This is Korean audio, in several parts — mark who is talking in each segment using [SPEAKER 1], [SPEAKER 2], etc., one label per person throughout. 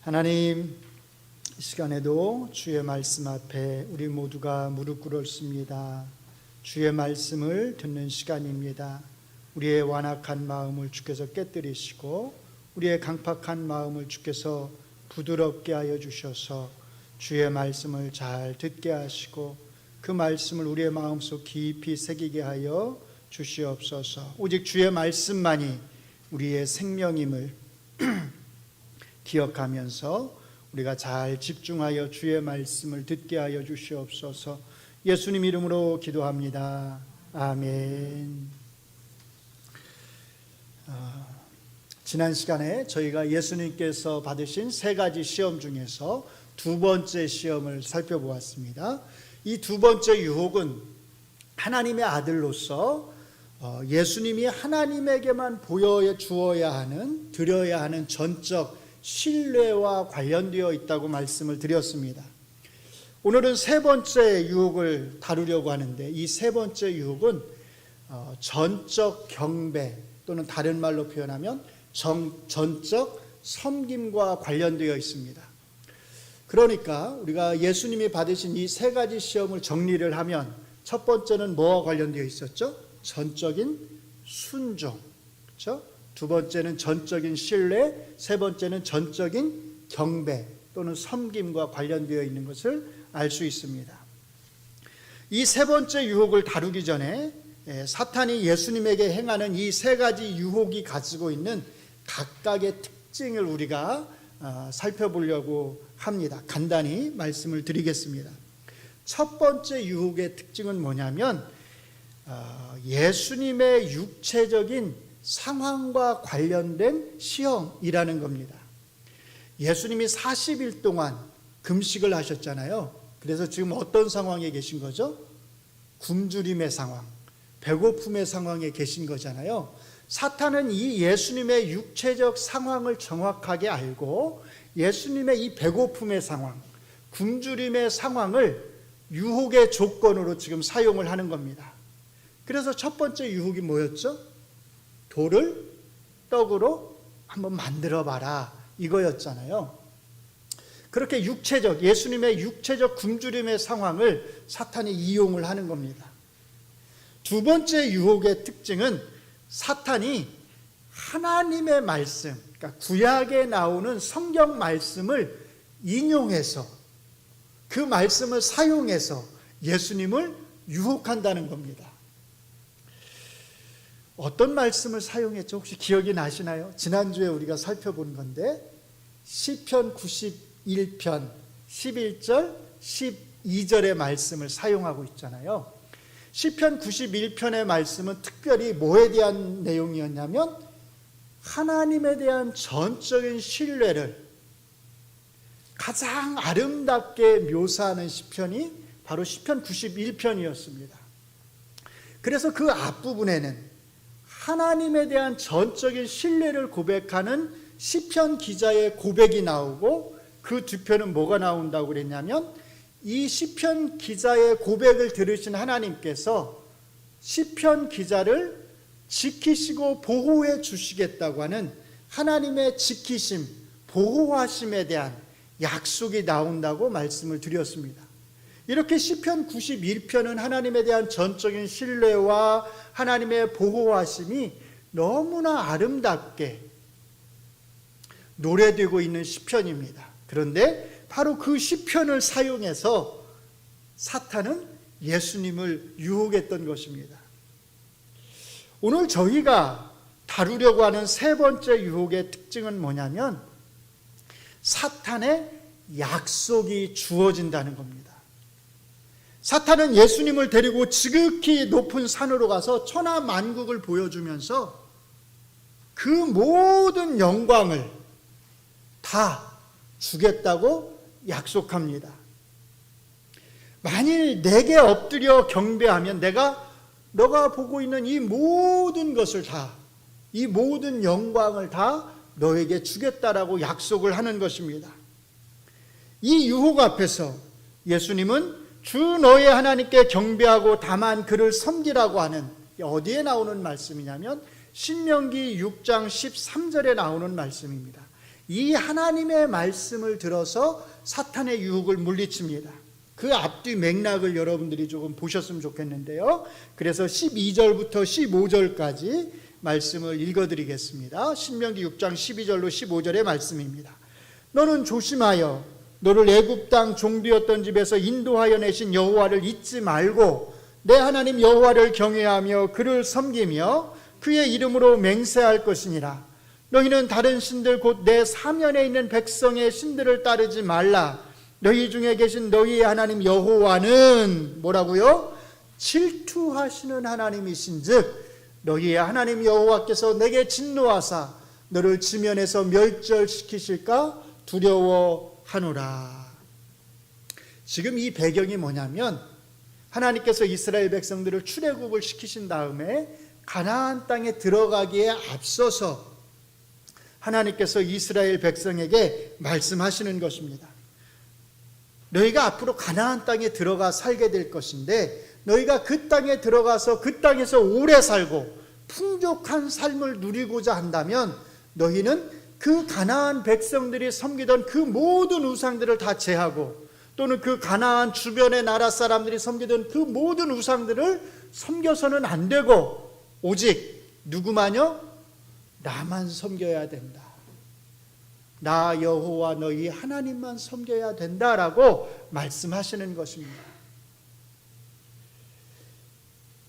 [SPEAKER 1] 하나님, 이 시간에도 주의 말씀 앞에 우리 모두가 무릎 꿇었습니다. 주의 말씀을 듣는 시간입니다. 우리의 완악한 마음을 주께서 깨뜨리시고 우리의 강팍한 마음을 주께서 부드럽게 하여 주셔서 주의 말씀을 잘 듣게 하시고 그 말씀을 우리의 마음속 깊이 새기게 하여 주시옵소서. 오직 주의 말씀만이 우리의 생명임을 기억하면서 우리가 잘 집중하여 주의 말씀을 듣게 하여 주시옵소서. 예수님 이름으로 기도합니다. 아멘. 지난 시간에 저희가 예수님께서 받으신 세 가지 시험 중에서 두 번째 시험을 살펴보았습니다. 이 두 번째 유혹은 하나님의 아들로서 예수님이 하나님에게만 보여주어야 하는, 드려야 하는 전적 신뢰와 관련되어 있다고 말씀을 드렸습니다. 오늘은 세 번째 유혹을 다루려고 하는데, 이 세 번째 유혹은 전적 경배 또는 다른 말로 표현하면 전적 섬김과 관련되어 있습니다. 그러니까 우리가 예수님이 받으신 이 세 가지 시험을 정리를 하면 첫 번째는 뭐와 관련되어 있었죠? 전적인 순종, 그렇죠? 두 번째는 전적인 신뢰, 세 번째는 전적인 경배 또는 섬김과 관련되어 있는 것을 알 수 있습니다. 이 세 번째 유혹을 다루기 전에 사탄이 예수님에게 행하는 이 세 가지 유혹이 가지고 있는 각각의 특징을 우리가 살펴보려고 합니다. 간단히 말씀을 드리겠습니다. 첫 번째 유혹의 특징은 뭐냐면 예수님의 육체적인 상황과 관련된 시험이라는 겁니다. 예수님이 40일 동안 금식을 하셨잖아요. 그래서 지금 어떤 상황에 계신 거죠? 굶주림의 상황, 배고픔의 상황에 계신 거잖아요. 사탄은 이 예수님의 육체적 상황을 정확하게 알고 예수님의 이 배고픔의 상황, 굶주림의 상황을 유혹의 조건으로 지금 사용을 하는 겁니다. 그래서 첫 번째 유혹이 뭐였죠? 돌을 떡으로 한번 만들어 봐라, 이거였잖아요. 그렇게 예수님의 육체적 굶주림의 상황을 사탄이 이용을 하는 겁니다. 두 번째 유혹의 특징은 사탄이 하나님의 말씀, 그러니까 구약에 나오는 성경 말씀을 인용해서 그 말씀을 사용해서 예수님을 유혹한다는 겁니다. 어떤 말씀을 사용했죠? 혹시 기억이 나시나요? 지난주에 우리가 살펴본 건데 시편 91편 11절 12절의 말씀을 사용하고 있잖아요. 시편 91편의 말씀은 특별히 뭐에 대한 내용이었냐면 하나님에 대한 전적인 신뢰를 가장 아름답게 묘사하는 시편이 바로 시편 91편이었습니다. 그래서 그 앞부분에는 하나님에 대한 전적인 신뢰를 고백하는 시편 기자의 고백이 나오고 그 뒤편은 뭐가 나온다고 그랬냐면 이 시편 기자의 고백을 들으신 하나님께서 시편 기자를 지키시고 보호해 주시겠다고 하는 하나님의 지키심, 보호하심에 대한 약속이 나온다고 말씀을 드렸습니다. 이렇게 시편 91편은 하나님에 대한 전적인 신뢰와 하나님의 보호하심이 너무나 아름답게 노래되고 있는 시편입니다. 그런데 바로 그 시편을 사용해서 사탄은 예수님을 유혹했던 것입니다. 오늘 저희가 다루려고 하는 세 번째 유혹의 특징은 뭐냐면 사탄의 약속이 주어진다는 겁니다. 사탄은 예수님을 데리고 지극히 높은 산으로 가서 천하만국을 보여주면서 그 모든 영광을 다 주겠다고 약속합니다. 만일 내게 엎드려 경배하면 너가 보고 있는 이 모든 것을 다, 이 모든 영광을 다 너에게 주겠다라고 약속을 하는 것입니다. 이 유혹 앞에서 예수님은 주 너의 하나님께 경배하고 다만 그를 섬기라고 하는, 어디에 나오는 말씀이냐면 신명기 6장 13절에 나오는 말씀입니다. 이 하나님의 말씀을 들어서 사탄의 유혹을 물리칩니다. 그 앞뒤 맥락을 여러분들이 조금 보셨으면 좋겠는데요. 그래서 12절부터 15절까지 말씀을 읽어드리겠습니다. 신명기 6장 12절로 15절의 말씀입니다. 너는 조심하여 너를 애굽 땅 종되었던 집에서 인도하여 내신 여호와를 잊지 말고 내 하나님 여호와를 경외하며 그를 섬기며 그의 이름으로 맹세할 것이니라. 너희는 다른 신들 곧 내 사면에 있는 백성의 신들을 따르지 말라. 너희 중에 계신 너희의 하나님 여호와는 뭐라고요? 질투하시는 하나님이신즉 너희의 하나님 여호와께서 내게 진노하사 너를 지면에서 멸절시키실까 두려워하노라. 지금 이 배경이 뭐냐면 하나님께서 이스라엘 백성들을 출애굽을 시키신 다음에 가나안 땅에 들어가기에 앞서서 하나님께서 이스라엘 백성에게 말씀하시는 것입니다. 너희가 앞으로 가나안 땅에 들어가 살게 될 것인데 너희가 그 땅에 들어가서 그 땅에서 오래 살고 풍족한 삶을 누리고자 한다면 너희는 그 가나안 백성들이 섬기던 그 모든 우상들을 다 제하고 또는 그 가나안 주변의 나라 사람들이 섬기던 그 모든 우상들을 섬겨서는 안 되고 오직 누구만요? 나만 섬겨야 된다. 나 여호와 너희 하나님만 섬겨야 된다라고 말씀하시는 것입니다.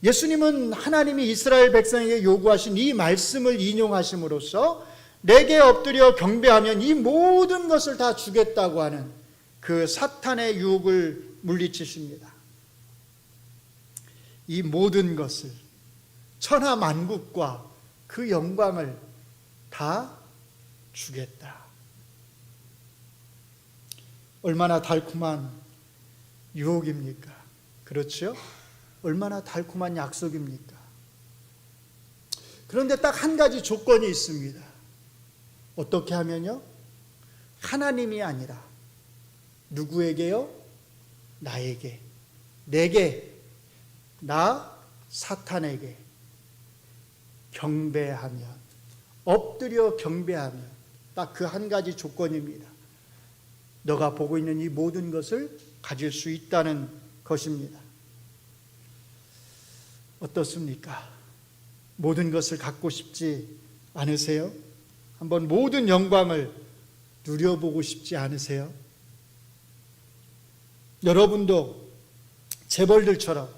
[SPEAKER 1] 예수님은 하나님이 이스라엘 백성에게 요구하신 이 말씀을 인용하심으로써 내게 엎드려 경배하면 이 모든 것을 다 주겠다고 하는 그 사탄의 유혹을 물리치십니다. 이 모든 것을 천하 만국과 그 영광을 다 주겠다. 얼마나 달콤한 유혹입니까? 그렇죠? 얼마나 달콤한 약속입니까? 그런데 딱 한 가지 조건이 있습니다. 어떻게 하면요? 하나님이 아니라 누구에게요? 나에게, 내게, 나 사탄에게 경배하면, 엎드려 경배하면 딱 그 한 가지 조건입니다. 너가 보고 있는 이 모든 것을 가질 수 있다는 것입니다. 어떻습니까? 모든 것을 갖고 싶지 않으세요? 한번 모든 영광을 누려보고 싶지 않으세요? 여러분도 재벌들처럼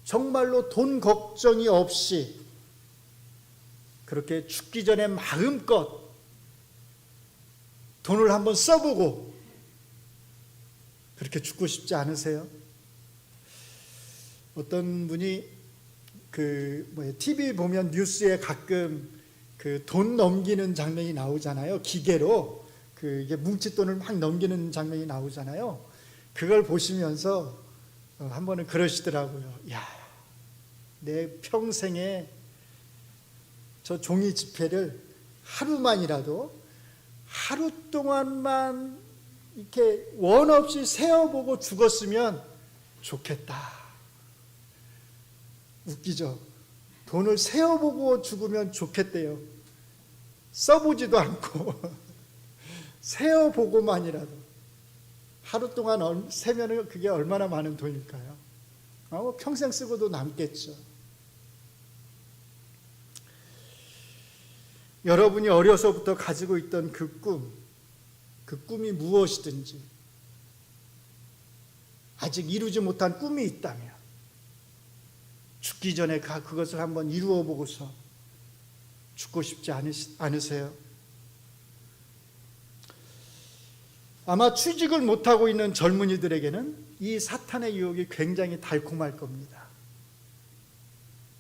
[SPEAKER 1] 정말로 돈 걱정이 없이 그렇게 죽기 전에 마음껏 돈을 한번 써보고 그렇게 죽고 싶지 않으세요? 어떤 분이 TV 보면 뉴스에 가끔 그 돈 넘기는 장면이 나오잖아요. 기계로 이게 뭉칫돈을 막 넘기는 장면이 나오잖아요. 그걸 보시면서 한 번은 그러시더라고요. 야, 내 평생에 저 종이 지폐를 하루만이라도 하루 동안만 이렇게 원 없이 세어보고 죽었으면 좋겠다. 웃기죠? 돈을 세어보고 죽으면 좋겠대요. 써보지도 않고 세어보고만이라도 하루 동안 세면 그게 얼마나 많은 돈일까요? 평생 쓰고도 남겠죠. 여러분이 어려서부터 가지고 있던 그 꿈이 무엇이든지 아직 이루지 못한 꿈이 있다면 죽기 전에 그것을 한번 이루어 보고서 죽고 싶지 않으세요? 아마 취직을 못하고 있는 젊은이들에게는 이 사탄의 유혹이 굉장히 달콤할 겁니다.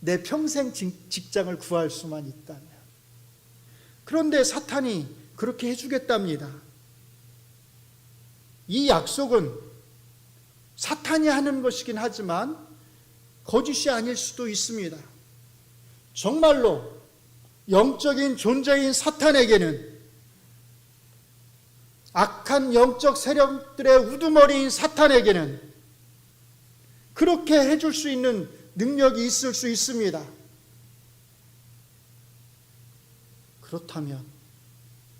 [SPEAKER 1] 내 평생 직장을 구할 수만 있다면. 그런데 사탄이 그렇게 해주겠답니다. 이 약속은 사탄이 하는 것이긴 하지만 거짓이 아닐 수도 있습니다. 정말로 영적인 존재인 사탄에게는, 악한 영적 세력들의 우두머리인 사탄에게는 그렇게 해줄 수 있는 능력이 있을 수 있습니다. 그렇다면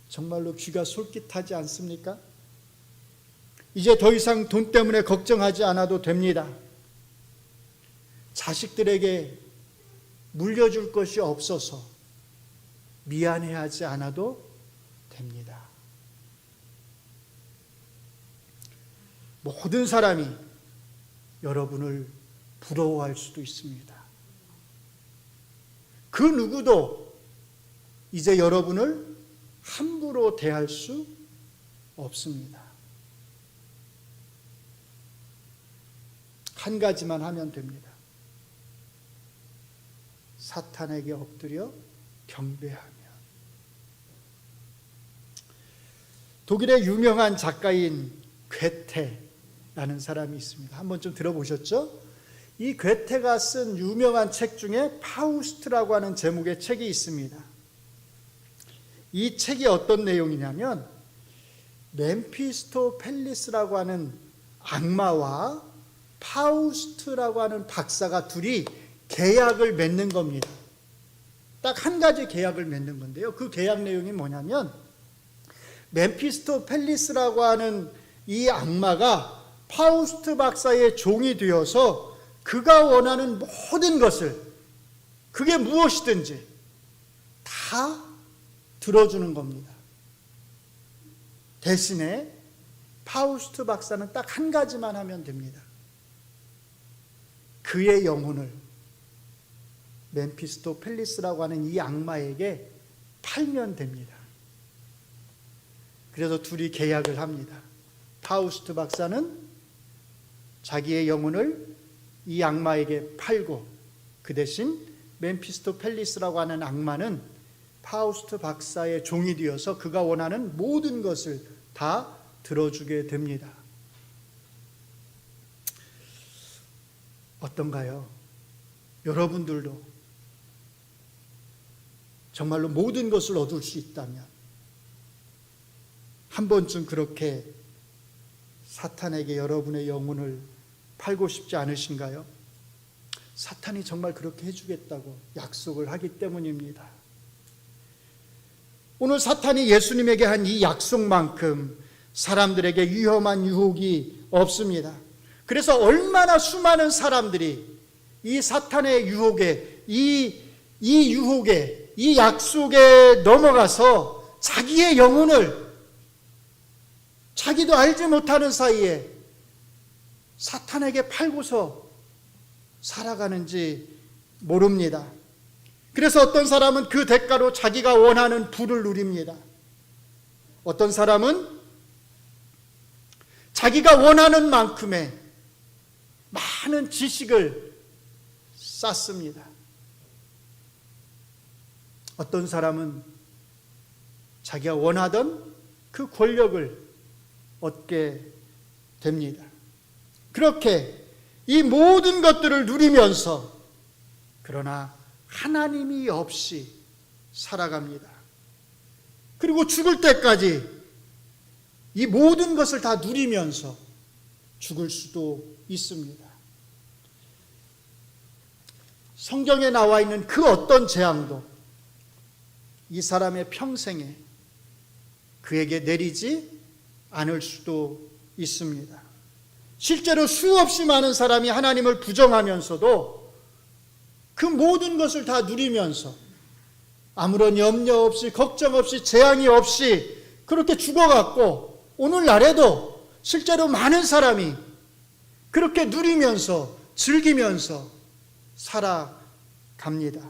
[SPEAKER 1] 정말로 귀가 솔깃하지 않습니까? 이제 더 이상 돈 때문에 걱정하지 않아도 됩니다. 자식들에게 물려줄 것이 없어서 미안해하지 않아도 됩니다. 모든 사람이 여러분을 부러워할 수도 있습니다. 그 누구도 이제 여러분을 함부로 대할 수 없습니다. 한 가지만 하면 됩니다. 사탄에게 엎드려 경배하며. 독일의 유명한 작가인 괴테라는 사람이 있습니다. 한번 좀 들어보셨죠? 이 괴테가 쓴 유명한 책 중에 파우스트라고 하는 제목의 책이 있습니다. 이 책이 어떤 내용이냐면 멤피스토펠리스라고 하는 악마와 파우스트라고 하는 박사가 둘이 계약을 맺는 겁니다. 딱 한 가지 계약을 맺는 건데요. 그 계약 내용이 뭐냐면 멤피스토펠리스라고 하는 이 악마가 파우스트 박사의 종이 되어서 그가 원하는 모든 것을, 그게 무엇이든지 다 들어주는 겁니다. 대신에 파우스트 박사는 딱 한 가지만 하면 됩니다. 그의 영혼을 멤피스토펠리스라고 하는 이 악마에게 팔면 됩니다. 그래서 둘이 계약을 합니다. 파우스트 박사는 자기의 영혼을 이 악마에게 팔고, 그 대신 멤피스토펠리스라고 하는 악마는 파우스트 박사의 종이 되어서 그가 원하는 모든 것을 다 들어주게 됩니다. 어떤가요? 여러분들도 정말로 모든 것을 얻을 수 있다면 한 번쯤 그렇게 사탄에게 여러분의 영혼을 팔고 싶지 않으신가요? 사탄이 정말 그렇게 해주겠다고 약속을 하기 때문입니다. 오늘 사탄이 예수님에게 한 이 약속만큼 사람들에게 위험한 유혹이 없습니다. 그래서 얼마나 수많은 사람들이 이 사탄의 유혹에, 이 유혹에, 이 약속에 넘어가서 자기의 영혼을 자기도 알지 못하는 사이에 사탄에게 팔고서 살아가는지 모릅니다. 그래서 어떤 사람은 그 대가로 자기가 원하는 부를 누립니다. 어떤 사람은 자기가 원하는 만큼의 많은 지식을 쌓습니다. 어떤 사람은 자기가 원하던 그 권력을 얻게 됩니다. 그렇게 이 모든 것들을 누리면서 그러나 하나님이 없이 살아갑니다. 그리고 죽을 때까지 이 모든 것을 다 누리면서 죽을 수도 있습니다. 성경에 나와 있는 그 어떤 재앙도 이 사람의 평생에 그에게 내리지 않을 수도 있습니다. 실제로 수없이 많은 사람이 하나님을 부정하면서도 그 모든 것을 다 누리면서 아무런 염려 없이, 걱정 없이, 재앙이 없이 그렇게 죽어갔고, 오늘날에도 실제로 많은 사람이 그렇게 누리면서 즐기면서 살아갑니다.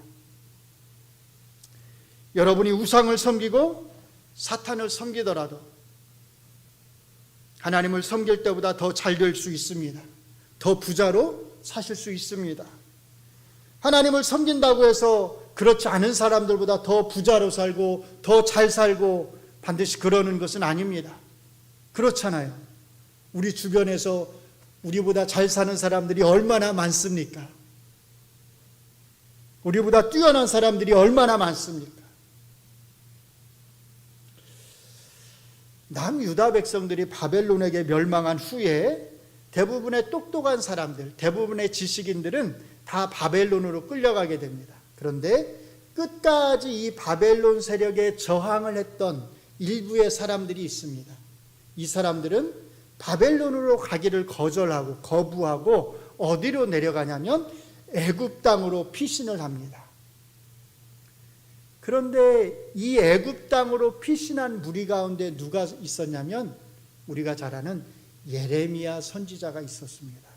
[SPEAKER 1] 여러분이 우상을 섬기고 사탄을 섬기더라도 하나님을 섬길 때보다 더 잘 될 수 있습니다. 더 부자로 사실 수 있습니다. 하나님을 섬긴다고 해서 그렇지 않은 사람들보다 더 부자로 살고 더 잘 살고 반드시 그러는 것은 아닙니다. 그렇잖아요. 우리 주변에서 우리보다 잘 사는 사람들이 얼마나 많습니까? 우리보다 뛰어난 사람들이 얼마나 많습니까? 남유다 백성들이 바벨론에게 멸망한 후에 대부분의 똑똑한 사람들, 대부분의 지식인들은 다 바벨론으로 끌려가게 됩니다. 그런데 끝까지 이 바벨론 세력에 저항을 했던 일부의 사람들이 있습니다. 이 사람들은 바벨론으로 가기를 거부하고 어디로 내려가냐면 애굽 땅으로 피신을 합니다. 그런데 이 애굽 땅으로 피신한 무리 가운데 누가 있었냐면 우리가 잘 아는 예레미야 선지자가 있었습니다.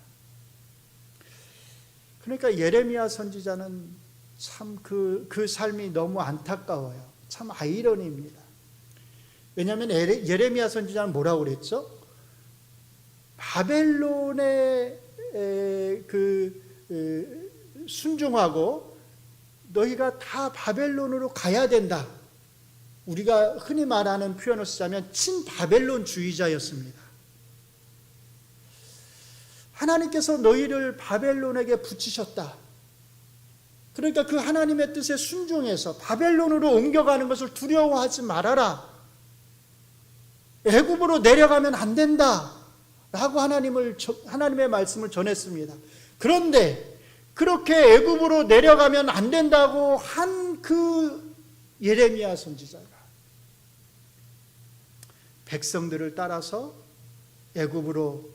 [SPEAKER 1] 그러니까 예레미야 선지자는 참 그 삶이 너무 안타까워요. 참 아이러니입니다. 왜냐하면 예레미야 선지자는 뭐라고 그랬죠? 바벨론에 순종하고 너희가 다 바벨론으로 가야 된다. 우리가 흔히 말하는 표현을 쓰자면 친바벨론주의자였습니다. 하나님께서 너희를 바벨론에게 붙이셨다. 그러니까 그 하나님의 뜻에 순종해서 바벨론으로 옮겨가는 것을 두려워하지 말아라. 애굽으로 내려가면 안 된다. 라고 하나님의 말씀을 전했습니다. 그런데 그렇게 애굽으로 내려가면 안 된다고 한 그 예레미야 선지자가 백성들을 따라서 애굽으로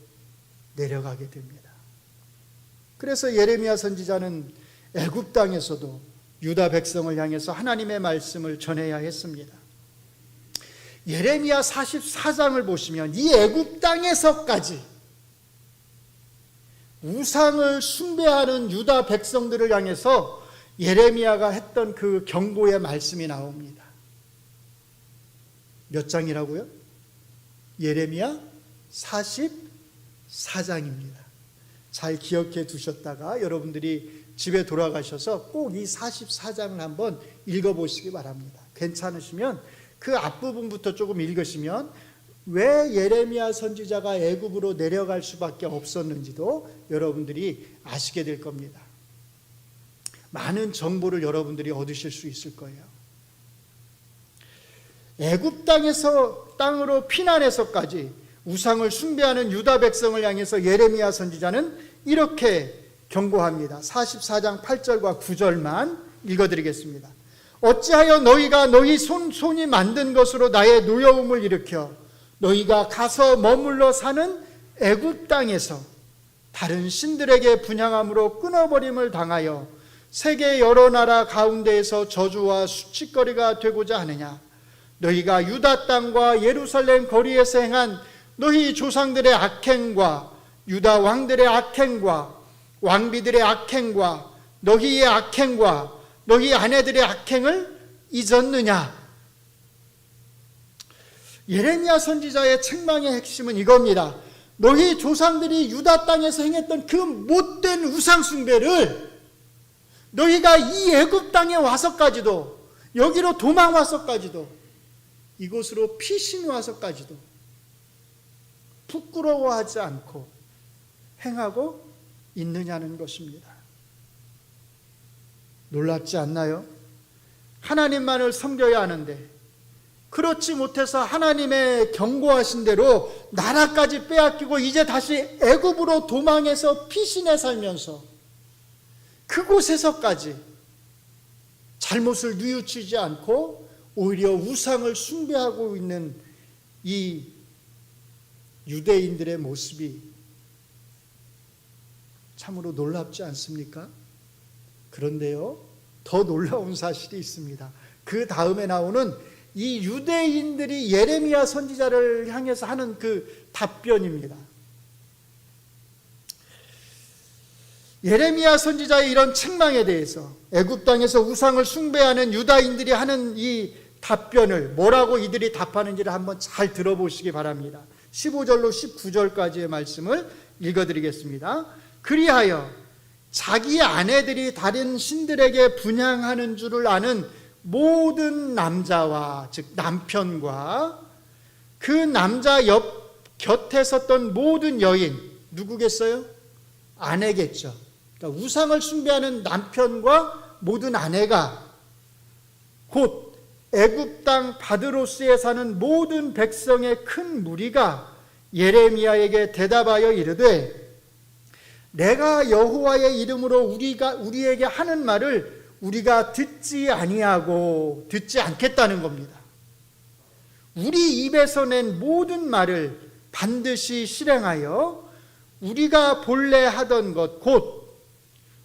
[SPEAKER 1] 내려가게 됩니다. 그래서 예레미야 선지자는 애굽 땅에서도 유다 백성을 향해서 하나님의 말씀을 전해야 했습니다. 예레미야 44장을 보시면 이 애굽 땅에서까지 우상을 숭배하는 유다 백성들을 향해서 예레미야가 했던 그 경고의 말씀이 나옵니다. 몇 장이라고요? 예레미야 44장입니다. 잘 기억해 두셨다가 여러분들이 집에 돌아가셔서 꼭 이 44장을 한번 읽어보시기 바랍니다. 괜찮으시면 그 앞부분부터 조금 읽으시면 왜 예레미야 선지자가 애굽으로 내려갈 수밖에 없었는지도 여러분들이 아시게 될 겁니다. 많은 정보를 여러분들이 얻으실 수 있을 거예요. 애굽 땅으로 피난해서까지 우상을 숭배하는 유다 백성을 향해서 예레미야 선지자는 이렇게 경고합니다. 44장 8절과 9절만 읽어드리겠습니다. 어찌하여 너희가 너희 손이 만든 것으로 나의 노여움을 일으켜 너희가 가서 머물러 사는 애굽 땅에서 다른 신들에게 분향함으로 끊어버림을 당하여 세계 여러 나라 가운데에서 저주와 수치거리가 되고자 하느냐. 너희가 유다 땅과 예루살렘 거리에서 행한 너희 조상들의 악행과 유다 왕들의 악행과 왕비들의 악행과 너희의 악행과 너희 아내들의 악행을 잊었느냐. 예레미야 선지자의 책망의 핵심은 이겁니다. 너희 조상들이 유다 땅에서 행했던 그 못된 우상 숭배를 너희가 이 애굽 땅에 와서까지도, 여기로 도망와서까지도, 이곳으로 피신 와서까지도 부끄러워하지 않고 행하고 있느냐는 것입니다. 놀랍지 않나요? 하나님만을 섬겨야 하는데 그렇지 못해서 하나님의 경고하신 대로 나라까지 빼앗기고 이제 다시 애굽으로 도망해서 피신해 살면서 그곳에서까지 잘못을 뉘우치지 않고 오히려 우상을 숭배하고 있는 이 유대인들의 모습이 참으로 놀랍지 않습니까? 그런데요, 더 놀라운 사실이 있습니다. 그 다음에 나오는 이 유대인들이 예레미야 선지자를 향해서 하는 그 답변입니다. 예레미야 선지자의 이런 책망에 대해서 애굽 땅에서 우상을 숭배하는 유다인들이 하는 이 답변을 뭐라고 이들이 답하는지를 한번 잘 들어보시기 바랍니다. 15절로 19절까지의 말씀을 읽어드리겠습니다. 그리하여 자기 아내들이 다른 신들에게 분향하는 줄을 아는 모든 남자와, 즉 남편과 그 남자 곁에 섰던 모든 여인, 누구겠어요? 아내겠죠. 그러니까 우상을 숭배하는 남편과 모든 아내가 곧 애굽 땅 바드로스에 사는 모든 백성의 큰 무리가 예레미야에게 대답하여 이르되 내가 여호와의 이름으로 우리에게 하는 말을 우리가 듣지 아니하고 듣지 않겠다는 겁니다. 우리 입에서 낸 모든 말을 반드시 실행하여 우리가 본래 하던 것, 곧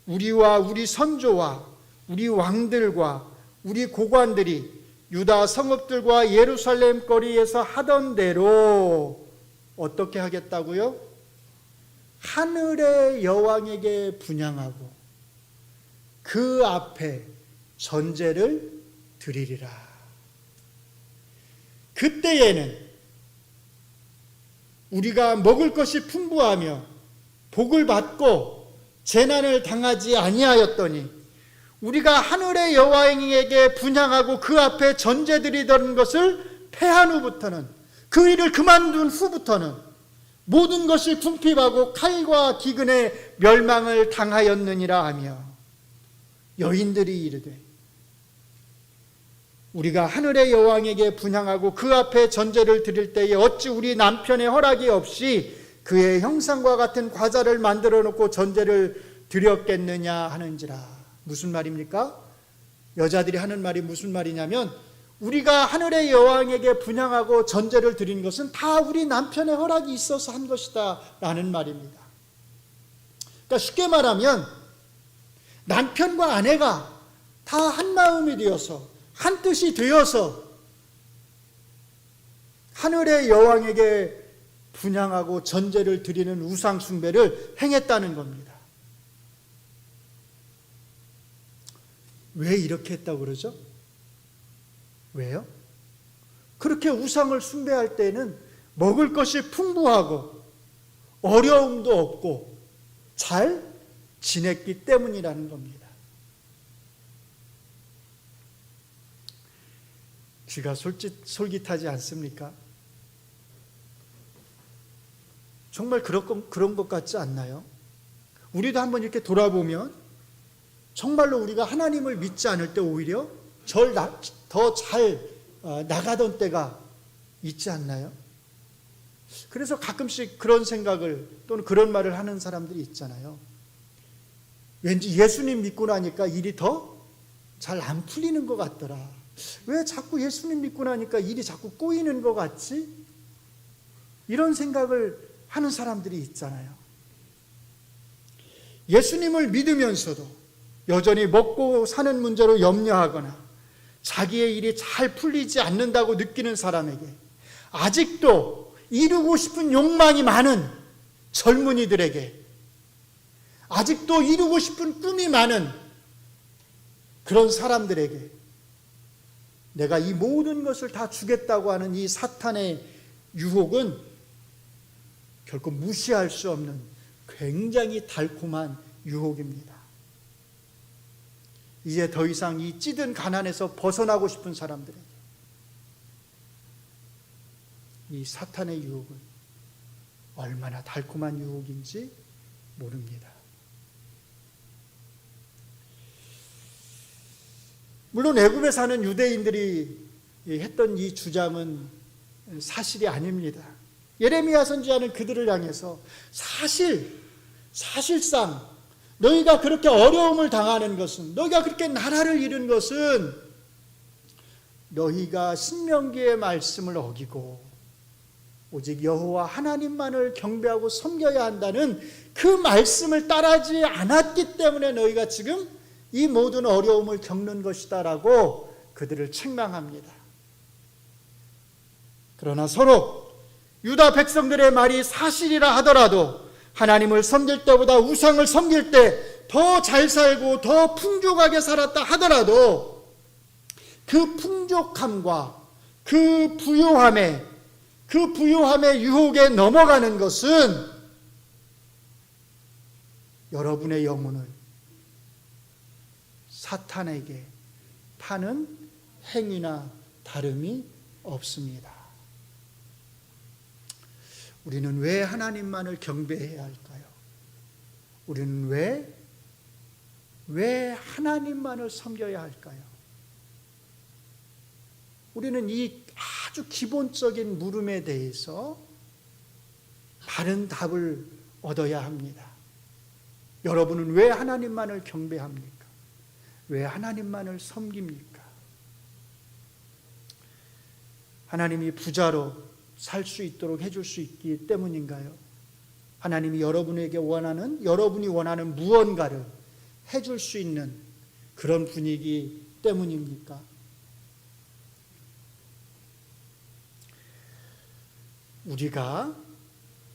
[SPEAKER 1] 우리와 우리 선조와 우리 왕들과 우리 고관들이 유다 성읍들과 예루살렘 거리에서 하던 대로 어떻게 하겠다고요? 하늘의 여왕에게 분향하고 그 앞에 전제를 드리리라. 그때에는 우리가 먹을 것이 풍부하며 복을 받고 재난을 당하지 아니하였더니 우리가 하늘의 여왕에게 분향하고 그 앞에 전제 드리던 것을 패한 후부터는, 그 일을 그만둔 후부터는 모든 것이 궁핍하고 칼과 기근의 멸망을 당하였느니라 하며, 여인들이 이르되 우리가 하늘의 여왕에게 분향하고 그 앞에 전제를 드릴 때에 어찌 우리 남편의 허락이 없이 그의 형상과 같은 과자를 만들어 놓고 전제를 드렸겠느냐 하는지라. 무슨 말입니까? 여자들이 하는 말이 무슨 말이냐면, 우리가 하늘의 여왕에게 분향하고 전제를 드린 것은 다 우리 남편의 허락이 있어서 한 것이다 라는 말입니다. 그러니까 쉽게 말하면 남편과 아내가 다 한 마음이 되어서, 한 뜻이 되어서 하늘의 여왕에게 분향하고 전제를 드리는 우상 숭배를 행했다는 겁니다. 왜 이렇게 했다고 그러죠? 왜요? 그렇게 우상을 숭배할 때는 먹을 것이 풍부하고 어려움도 없고 잘 지냈기 때문이라는 겁니다. 귀가 솔깃하지 않습니까? 정말 그런 것 같지 않나요? 우리도 한번 이렇게 돌아보면 정말로 우리가 하나님을 믿지 않을 때 오히려 더 잘 나가던 때가 있지 않나요? 그래서 가끔씩 그런 생각을 또는 그런 말을 하는 사람들이 있잖아요. 왠지 예수님 믿고 나니까 일이 더 잘 안 풀리는 것 같더라. 왜 자꾸 예수님 믿고 나니까 일이 자꾸 꼬이는 것 같지? 이런 생각을 하는 사람들이 있잖아요. 예수님을 믿으면서도 여전히 먹고 사는 문제로 염려하거나 자기의 일이 잘 풀리지 않는다고 느끼는 사람에게 아직도 이루고 싶은 욕망이 많은 젊은이들에게, 아직도 이루고 싶은 꿈이 많은 그런 사람들에게 내가 이 모든 것을 다 주겠다고 하는 이 사탄의 유혹은 결코 무시할 수 없는 굉장히 달콤한 유혹입니다. 이제 더 이상 이 찌든 가난에서 벗어나고 싶은 사람들에게 이 사탄의 유혹은 얼마나 달콤한 유혹인지 모릅니다. 물론 애굽에 사는 유대인들이 했던 이 주장은 사실이 아닙니다. 예레미야 선지자는 그들을 향해서 사실상 너희가 그렇게 어려움을 당하는 것은, 너희가 그렇게 나라를 잃은 것은 너희가 신명기의 말씀을 어기고 오직 여호와 하나님만을 경배하고 섬겨야 한다는 그 말씀을 따르지 않았기 때문에 너희가 지금 이 모든 어려움을 겪는 것이다라고 그들을 책망합니다. 그러나 서로 유다 백성들의 말이 사실이라 하더라도 하나님을 섬길 때보다 우상을 섬길 때 더 잘 살고 더 풍족하게 살았다 하더라도 그 풍족함과 그 부유함의 유혹에 넘어가는 것은 여러분의 영혼을 사탄에게 파는 행위나 다름이 없습니다. 우리는 왜 하나님만을 경배해야 할까요? 우리는 왜 하나님만을 섬겨야 할까요? 우리는 이 아주 기본적인 물음에 대해서 바른 답을 얻어야 합니다. 여러분은 왜 하나님만을 경배합니까? 왜 하나님만을 섬깁니까? 하나님이 부자로 살 수 있도록 해줄 수 있기 때문인가요? 하나님이 여러분이 원하는 무언가를 해줄 수 있는 그런 분위기 때문입니까? 우리가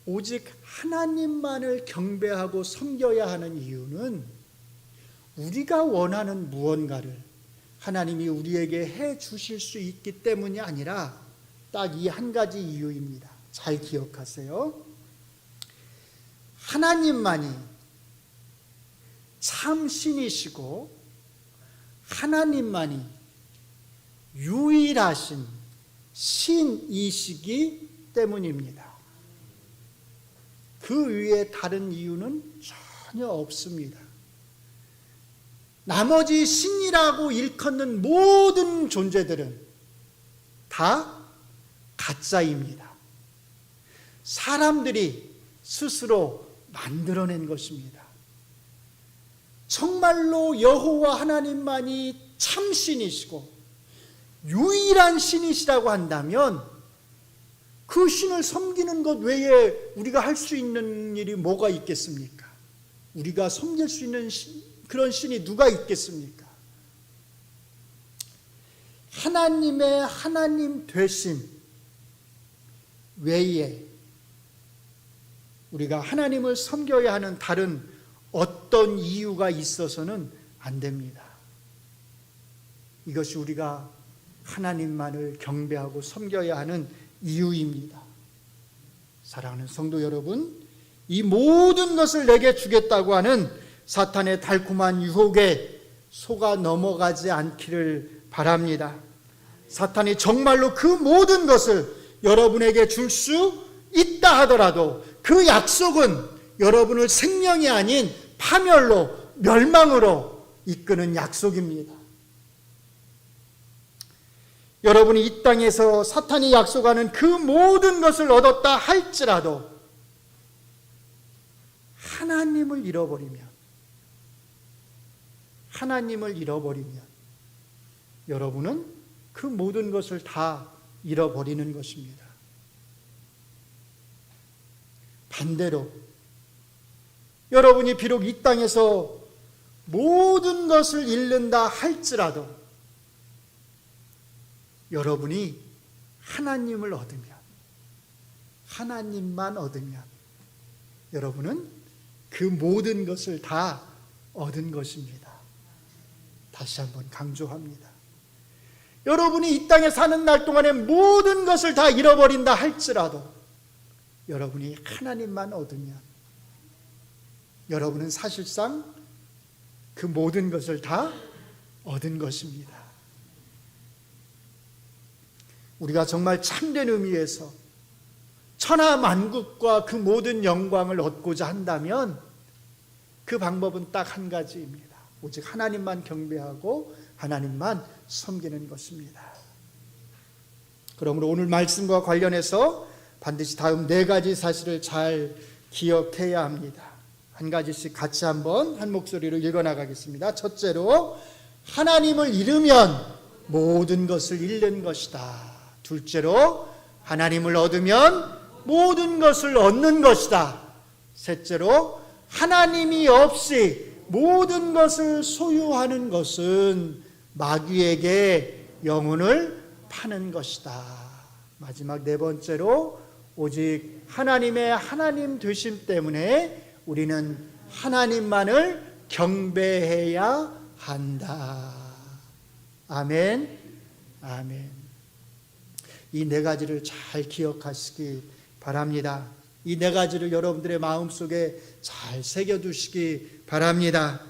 [SPEAKER 1] 오직 하나님만을 경배하고 섬겨야 하는 이유는 우리가 원하는 무언가를 하나님이 우리에게 해 주실 수 있기 때문이 아니라 딱 이 한 가지 이유입니다. 잘 기억하세요. 하나님만이 참 신이시고 하나님만이 유일하신 신이시기 때문입니다. 그 위에 다른 이유는 전혀 없습니다. 나머지 신이라고 일컫는 모든 존재들은 다 가짜입니다. 사람들이 스스로 만들어낸 것입니다. 정말로 여호와 하나님만이 참신이시고 유일한 신이시라고 한다면 그 신을 섬기는 것 외에 우리가 할 수 있는 일이 뭐가 있겠습니까? 우리가 섬길 수 있는 그런 신이 누가 있겠습니까? 하나님의 하나님 되심 외에 우리가 하나님을 섬겨야 하는 다른 어떤 이유가 있어서는 안 됩니다. 이것이 우리가 하나님만을 경배하고 섬겨야 하는 이유입니다. 사랑하는 성도 여러분, 이 모든 것을 내게 주겠다고 하는 사탄의 달콤한 유혹에 속아 넘어가지 않기를 바랍니다. 사탄이 정말로 그 모든 것을 여러분에게 줄 수 있다 하더라도 그 약속은 여러분을 생명이 아닌 파멸로, 멸망으로 이끄는 약속입니다. 여러분이 이 땅에서 사탄이 약속하는 그 모든 것을 얻었다 할지라도 하나님을 잃어버리면 여러분은 그 모든 것을 다 잃어버리는 것입니다. 반대로 여러분이 비록 이 땅에서 모든 것을 잃는다 할지라도 여러분이 하나님을 얻으면, 하나님만 얻으면 여러분은 그 모든 것을 다 얻은 것입니다. 다시 한번 강조합니다. 여러분이 이 땅에 사는 날 동안에 모든 것을 다 잃어버린다 할지라도 여러분이 하나님만 얻으면 여러분은 사실상 그 모든 것을 다 얻은 것입니다. 우리가 정말 참된 의미에서 천하만국과 그 모든 영광을 얻고자 한다면 그 방법은 딱 한 가지입니다. 오직 하나님만 경배하고 하나님만 섬기는 것입니다. 그러므로 오늘 말씀과 관련해서 반드시 다음 네 가지 사실을 잘 기억해야 합니다. 한 가지씩 같이 한번 한 목소리로 읽어나가겠습니다. 첫째로, 하나님을 잃으면 모든 것을 잃는 것이다. 둘째로, 하나님을 얻으면 모든 것을 얻는 것이다. 셋째로, 하나님이 없이 모든 것을 소유하는 것은 마귀에게 영혼을 파는 것이다. 마지막 네 번째로, 오직 하나님의 하나님 되심 때문에 우리는 하나님만을 경배해야 한다. 아멘. 아멘. 이 네 가지를 잘 기억하시기 바랍니다. 이 네 가지를 여러분들의 마음속에 잘 새겨두시기 바랍니다.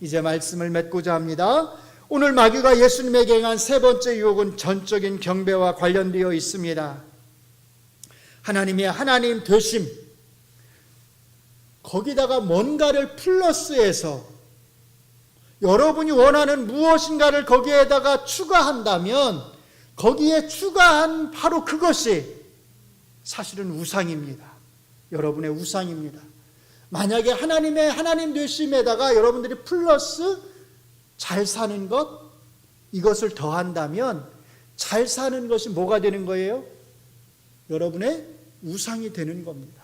[SPEAKER 1] 이제 말씀을 맺고자 합니다. 오늘 마귀가 예수님에게 행한 세 번째 유혹은 전적인 경배와 관련되어 있습니다. 하나님의 하나님 되심, 거기다가 뭔가를 플러스해서 여러분이 원하는 무엇인가를 거기에다가 추가한다면 거기에 추가한 바로 그것이 사실은 우상입니다. 여러분의 우상입니다. 만약에 하나님의 하나님 되심에다가 여러분들이 플러스 잘 사는 것, 이것을 더한다면 잘 사는 것이 뭐가 되는 거예요? 여러분의 우상이 되는 겁니다.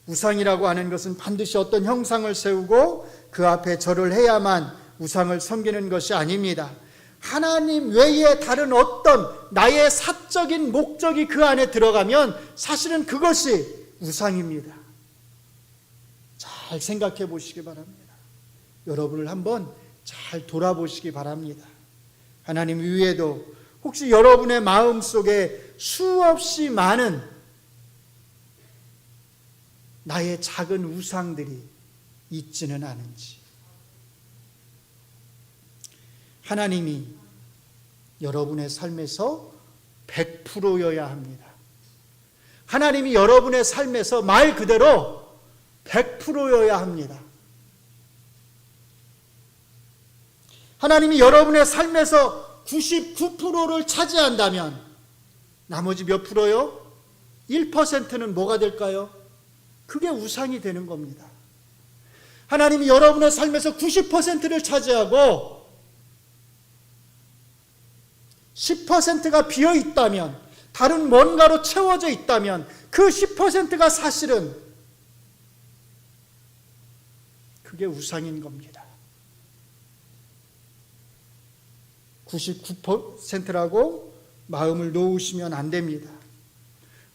[SPEAKER 1] 우상이라고 하는 것은 반드시 어떤 형상을 세우고 그 앞에 절을 해야만 우상을 섬기는 것이 아닙니다. 하나님 외에 다른 어떤 나의 사적인 목적이 그 안에 들어가면 사실은 그것이 우상입니다. 잘 생각해 보시기 바랍니다. 여러분을 한번 잘 돌아보시기 바랍니다. 하나님 위에도 혹시 여러분의 마음속에 수없이 많은 나의 작은 우상들이 있지는 않은지, 하나님이 여러분의 삶에서 100%여야 합니다. 하나님이 여러분의 삶에서 말 그대로 100%여야 합니다. 하나님이 여러분의 삶에서 99%를 차지한다면 나머지 몇 프로요? 1%는 뭐가 될까요? 그게 우상이 되는 겁니다. 하나님이 여러분의 삶에서 90%를 차지하고 10%가 비어 있다면, 다른 뭔가로 채워져 있다면 그 10%가 사실은 그게 우상인 겁니다. 99%라고 마음을 놓으시면 안 됩니다.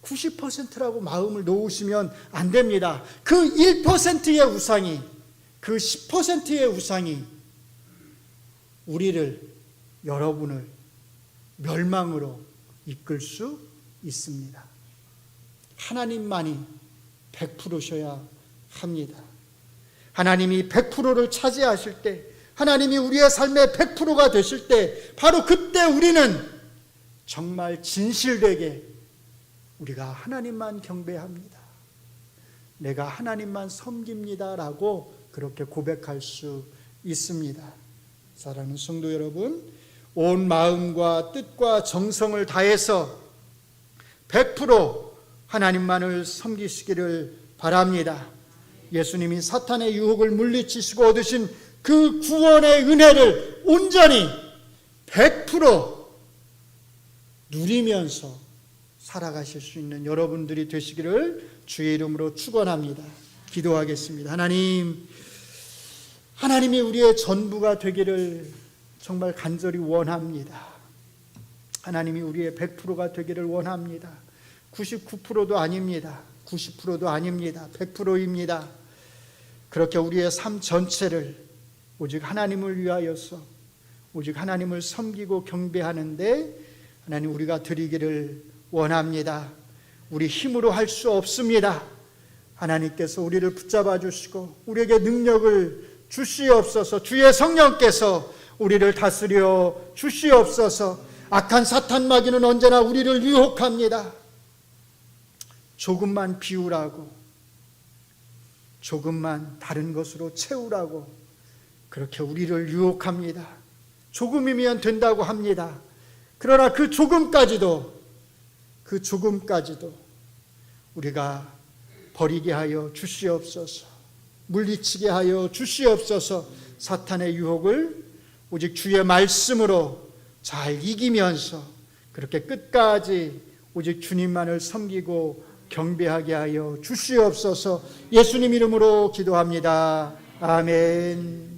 [SPEAKER 1] 90%라고 마음을 놓으시면 안 됩니다. 그 1%의 우상이, 그 10%의 우상이 우리를, 여러분을 멸망으로 이끌 수 있습니다. 하나님만이 100%셔야 합니다. 하나님이 100%를 차지하실 때, 하나님이 우리의 삶의 100%가 되실 때, 바로 그때 우리는 정말 진실되게 우리가 하나님만 경배합니다, 내가 하나님만 섬깁니다 라고 그렇게 고백할 수 있습니다. 사랑하는 성도 여러분, 온 마음과 뜻과 정성을 다해서 100% 하나님만을 섬기시기를 바랍니다. 예수님이 사탄의 유혹을 물리치시고 얻으신 그 구원의 은혜를 온전히 100% 누리면서 살아가실 수 있는 여러분들이 되시기를 주의 이름으로 축원합니다. 기도하겠습니다. 하나님이 우리의 전부가 되기를 정말 간절히 원합니다. 하나님이 우리의 100%가 되기를 원합니다. 99%도 아닙니다. 90%도 아닙니다. 100%입니다. 그렇게 우리의 삶 전체를 오직 하나님을 위하여서, 오직 하나님을 섬기고 경배하는데 하나님 우리가 드리기를 원합니다. 우리 힘으로 할 수 없습니다. 하나님께서 우리를 붙잡아 주시고 우리에게 능력을 주시옵소서. 주의 성령께서 우리를 다스려 주시옵소서. 악한 사탄 마귀는 언제나 우리를 유혹합니다. 조금만 비우라고, 조금만 다른 것으로 채우라고 그렇게 우리를 유혹합니다. 조금이면 된다고 합니다. 그러나 그 조금까지도 우리가 버리게 하여 주시옵소서. 물리치게 하여 주시옵소서. 사탄의 유혹을 오직 주의 말씀으로 잘 이기면서 그렇게 끝까지 오직 주님만을 섬기고 경배하게 하여 주시옵소서. 예수님 이름으로 기도합니다. 아멘.